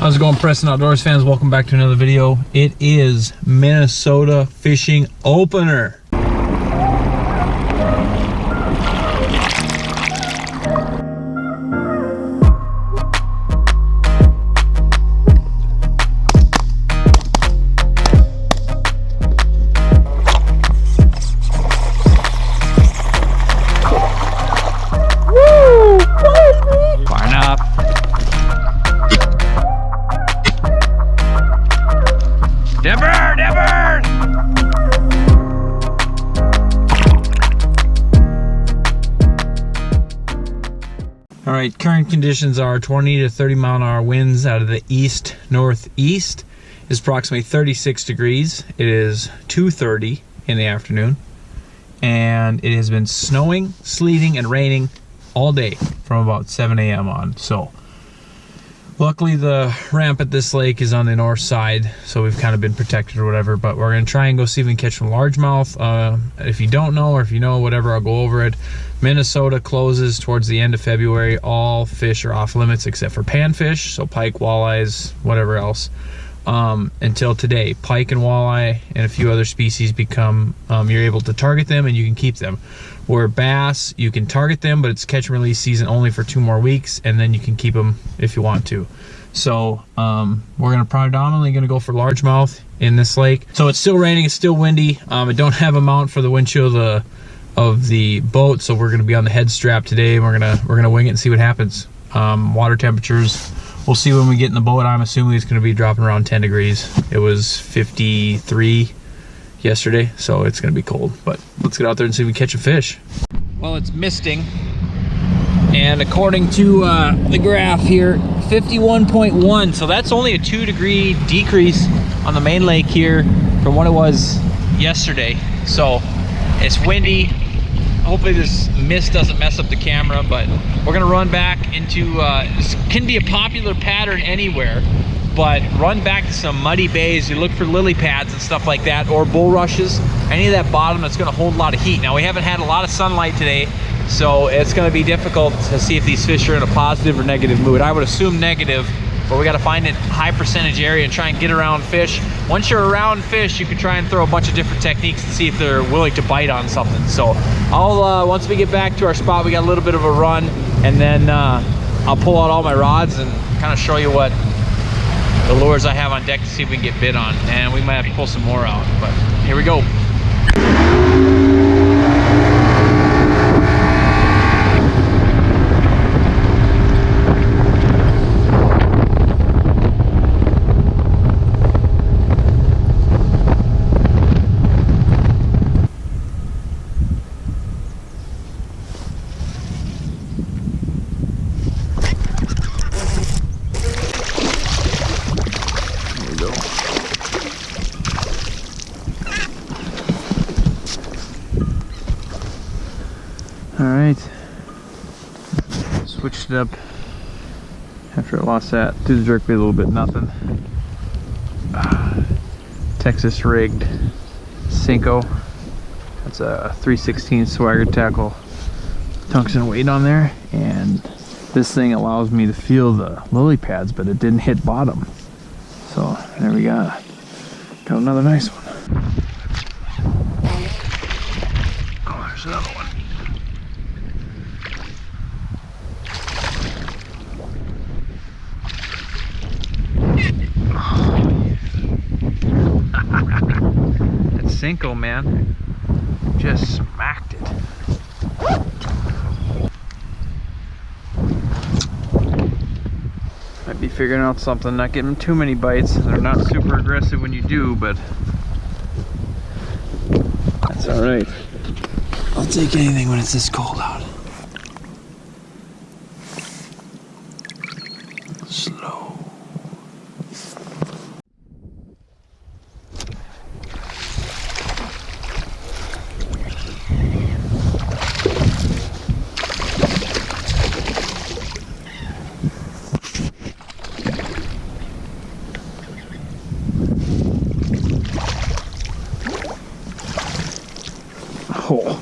How's it going, Preston Outdoors fans? Welcome back to another video. It is Minnesota fishing opener. Alright, current conditions are 20 to 30 mile an hour winds out of the east-northeast. It's approximately 36 degrees. It is 2:30 in the afternoon. And it has been snowing, sleeting, and raining all day from about 7 a.m. on. So, luckily the ramp at this lake is on the north side, so we've kind of been protected or whatever, but we're going to try and go see if we can catch some largemouth. If you don't know, or if you know, whatever, I'll go over it. Minnesota closes towards the end of February. All fish are off limits except for panfish, so pike, walleyes, whatever else. Until today, pike and walleye and a few other species become, you're able to target them and you can keep them. Where bass, you can target them, but it's catch and release season only for 2 more weeks, and then you can keep them if you want to. So we're predominantly gonna go for largemouth in this lake. So it's still raining, it's still windy. I don't have a mount for the windshield of the boat, so we're gonna be on the head strap today, and we're gonna wing it and see what happens. Water temperatures, we'll see when we get in the boat. I'm assuming it's gonna be dropping around 10 degrees. It was 53 yesterday, so it's gonna be cold, but let's get out there and see if we catch a fish. Well, it's misting, and according to the graph here, 51.1, so that's only a 2-degree decrease on the main lake here from what it was yesterday. So it's windy. Hopefully this mist doesn't mess up the camera, but we're gonna run back into this can be a popular pattern anywhere, but run back to some muddy bays. You look for lily pads and stuff like that, or bulrushes, any of that bottom that's going to hold a lot of heat. Now, we haven't had a lot of sunlight today, so it's going to be difficult to see if these fish are in a positive or negative mood. I would assume negative, but we got to find a high percentage area and try and get around fish. Once you're around fish, you can try and throw a bunch of different techniques to see if they're willing to bite on something. So I'll once we get back to our spot, we got a little bit of a run, and then I'll pull out all my rods and kind of show you what the lures I have on deck to see if we can get bit on, and we might have to pull some more out, but here we go. Alright, switched it up after I lost that through the jerk bait a little bit, nothing. Texas rigged Cinco. That's a 3/16 swagger tackle, tungsten weight on there, and this thing allows me to feel the lily pads, but it didn't hit bottom. So there we got another nice one. Oh, there's another one. That Cinco, man, just smacked it. Might be figuring out something, not getting too many bites. They're not super aggressive when you do, but that's all right. I'll take anything when it's this cold out. Slow. Oh.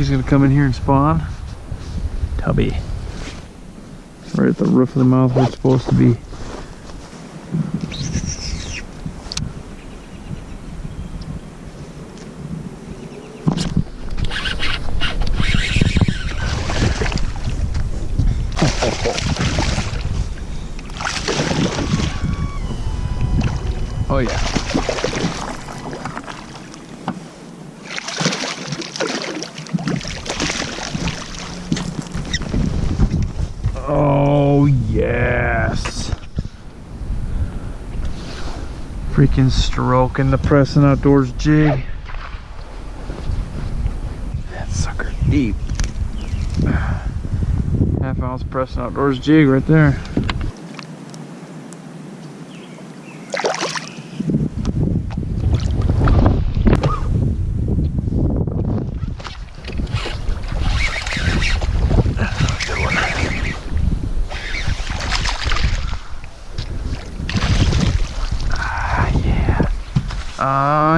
she's gonna come in here and spawn. Tubby. Right at the roof of the mouth where it's supposed to be. Oh yeah. Oh yes. Freaking stroking the Preston Outdoors jig. That sucker deep. Half-ounce Preston Outdoors jig right there.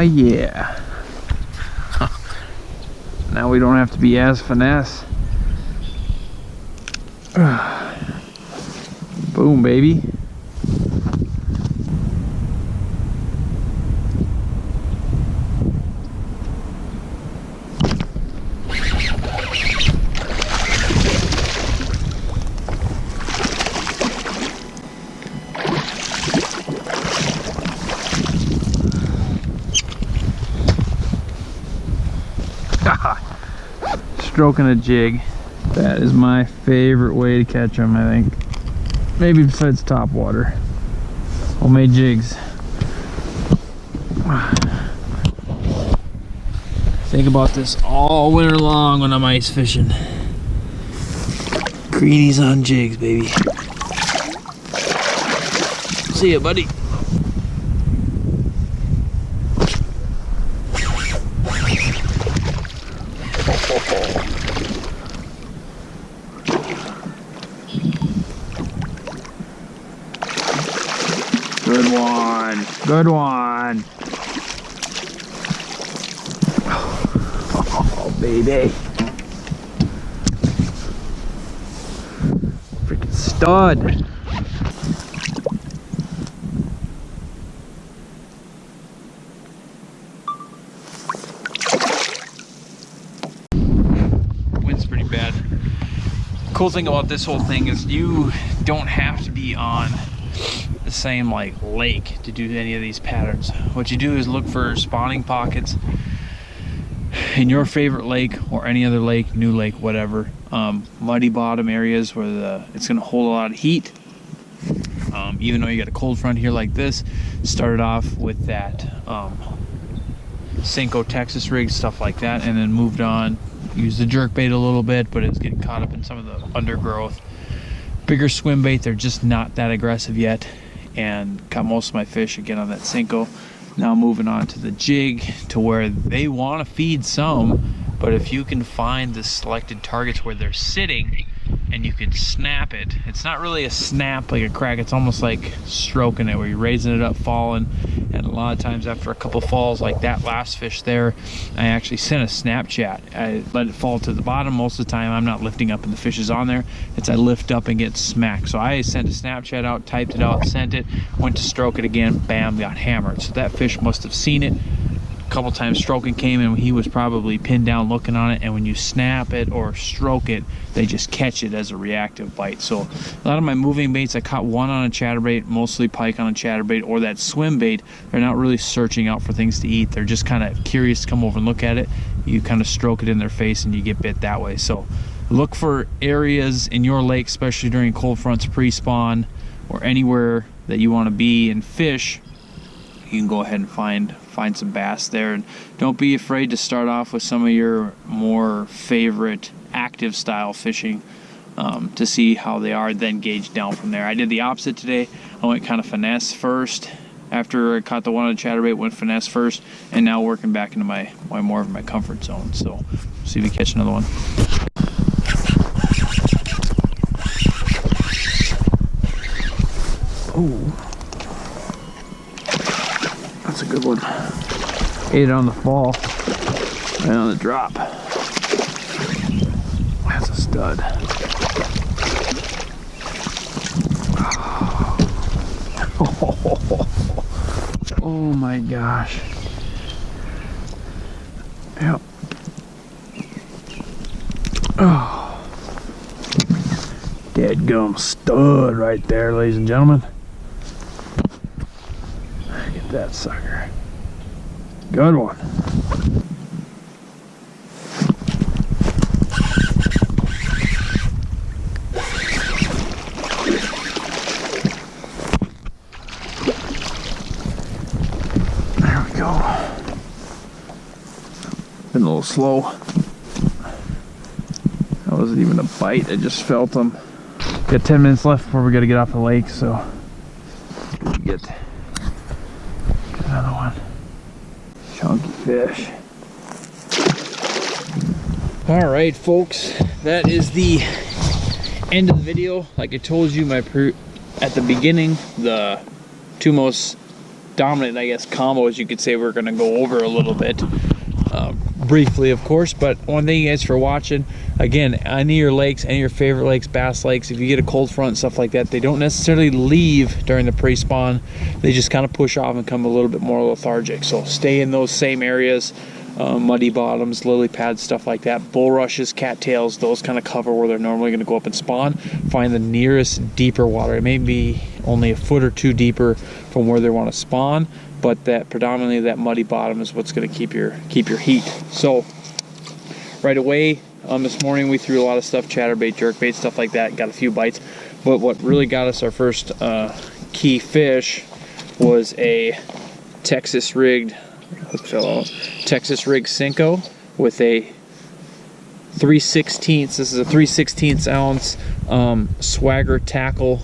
Yeah. Now we don't have to be as finesse. Boom, baby. Stroking a jig. That is my favorite way to catch them, I think. Maybe besides top water. Homemade jigs. Think about this all winter long when I'm ice fishing. Greenies on jigs, baby. See ya, buddy. Good one. Good one. Oh, baby. Freaking stud. Wind's pretty bad. Cool thing about this whole thing is you don't have to be on the same like lake to do any of these patterns. What you do is look for spawning pockets in your favorite lake or any other lake, new lake, whatever. Muddy bottom areas where it's going to hold a lot of heat. Even though you got a cold front here like this, started off with that Cinco Texas rig, stuff like that, and then moved on. Used the jerk bait a little bit, but it's getting caught up in some of the undergrowth. Bigger swim bait, they're just not that aggressive yet, and caught most of my fish again on that Cinco. Now moving on to the jig, to where they want to feed some, but if you can find the selected targets where they're sitting and you can snap it, it's not really a snap like a crack, it's almost like stroking it, where you're raising it up, falling. And a lot of times after a couple falls like that last fish there, I actually sent a Snapchat. I let it fall to the bottom. Most of the time I'm not lifting up and the fish is on there, it's I lift up and get smacked. So I sent a Snapchat out, typed it out, sent it, went to stroke it again, bam, got hammered. So that fish must have seen it. Couple times stroking came and he was probably pinned down looking on it, and when you snap it or stroke it, they just catch it as a reactive bite. So a lot of my moving baits, I caught one on a chatterbait, mostly pike on a chatterbait, or that swim bait. They're not really searching out for things to eat, they're just kind of curious to come over and look at it. You kind of stroke it in their face and you get bit that way. So look for areas in your lake, especially during cold fronts pre-spawn, or anywhere that you want to be and fish. You can go ahead and find some bass there, and don't be afraid to start off with some of your more favorite active style fishing to see how they are, then gauge down from there. I did the opposite today. I went kind of finesse first. After I caught the one on the chatterbait, went finesse first, and now working back into my more of my comfort zone. So see if we catch another one. Oh, that's a good one. Ate it on the fall, right on the drop. stud. Oh my gosh. Yep. Oh. Deadgum stud right there, ladies and gentlemen. Get that sucker. Good one. There we go. Been a little slow. That wasn't even a bite, I just felt them. Got 10 minutes left before we gotta get off the lake, so get another one. Chunky fish. All right, folks, that is the end of the video. Like I told you at the beginning, the two most dominant, I guess, combos you could say we're gonna go over a little bit. Briefly, of course, but one thank you guys for watching. Again, any of your lakes, any of your favorite lakes, bass lakes, if you get a cold front and stuff like that, they don't necessarily leave during the pre-spawn. They just kind of push off and come a little bit more lethargic. So stay in those same areas, muddy bottoms, lily pads, stuff like that, bulrushes, cattails, those kind of cover where they're normally going to go up and spawn. Find the nearest deeper water. It may be only a foot or two deeper from where they want to spawn, but that predominantly that muddy bottom is what's going to keep your heat. So right away, this morning we threw a lot of stuff, chatterbait, jerkbait, stuff like that, got a few bites. But what really got us our first key fish was a Texas rigged Cinco with a 3/16. This is a 3/16 ounce Swagger tackle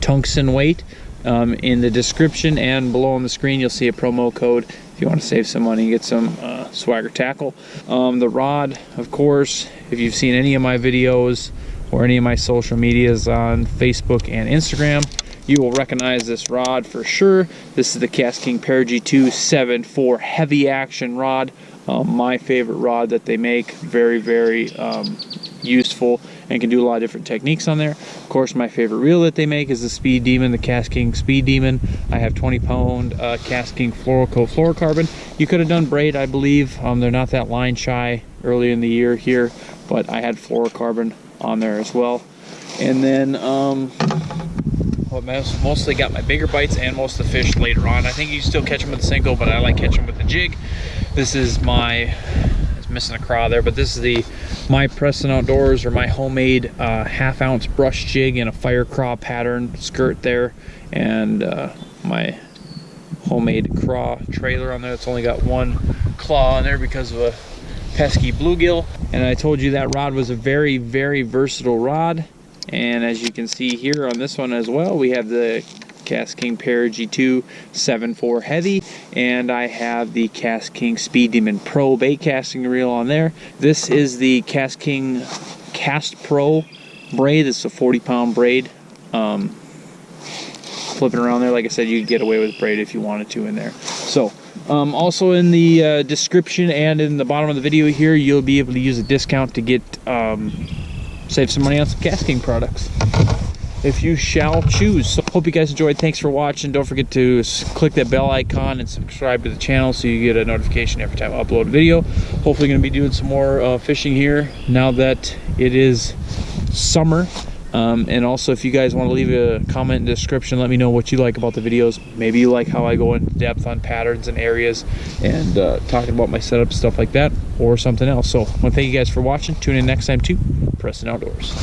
tungsten weight. In the description and below on the screen, you'll see a promo code if you want to save some money and get some Swagger tackle. The rod, of course, if you've seen any of my videos or any of my social medias on Facebook and Instagram, you will recognize this rod for sure. This is the KastKing G2 7.4 heavy action rod. My favorite rod that they make. Very, very useful and can do a lot of different techniques on there. Of course, my favorite reel that they make is the Speed Demon, the KastKing Speed Demon. I have 20-pound KastKing fluorocarbon. You could have done braid, I believe. They're not that line shy early in the year here, but I had fluorocarbon on there as well. And then mostly got my bigger bites and most of the fish later on. I think you still catch them with the Cinco, but I like catching them with the jig. This is my, it's missing a craw there, but this is my Preston Outdoors, or my homemade half-ounce brush jig in a fire craw pattern skirt there, and my homemade craw trailer on there. It's only got one claw on there because of a pesky bluegill. And I told you that rod was a very, very versatile rod. And as you can see here on this one as well, we have the KastKing G2 7.4 heavy, and I have the KastKing Speed Demon Pro bait casting reel on there. This is the KastKing Cast Pro braid. It's a 40-pound braid. Flipping around there, like I said, you could get away with braid if you wanted to in there. So also in the description and in the bottom of the video here, you'll be able to use a discount to get save some money on some KastKing products if you shall choose. So hope you guys enjoyed. Thanks for watching. Don't forget to click that bell icon and subscribe to the channel so you get a notification every time I upload a video. Hopefully going to be doing some more fishing here now that it is summer. And also, if you guys want to leave a comment in the description, let me know what you like about the videos. Maybe you like how I go into depth on patterns and areas and talking about my setup, stuff like that, or something else. So I want to thank you guys for watching. Tune in next time to Preston Outdoors.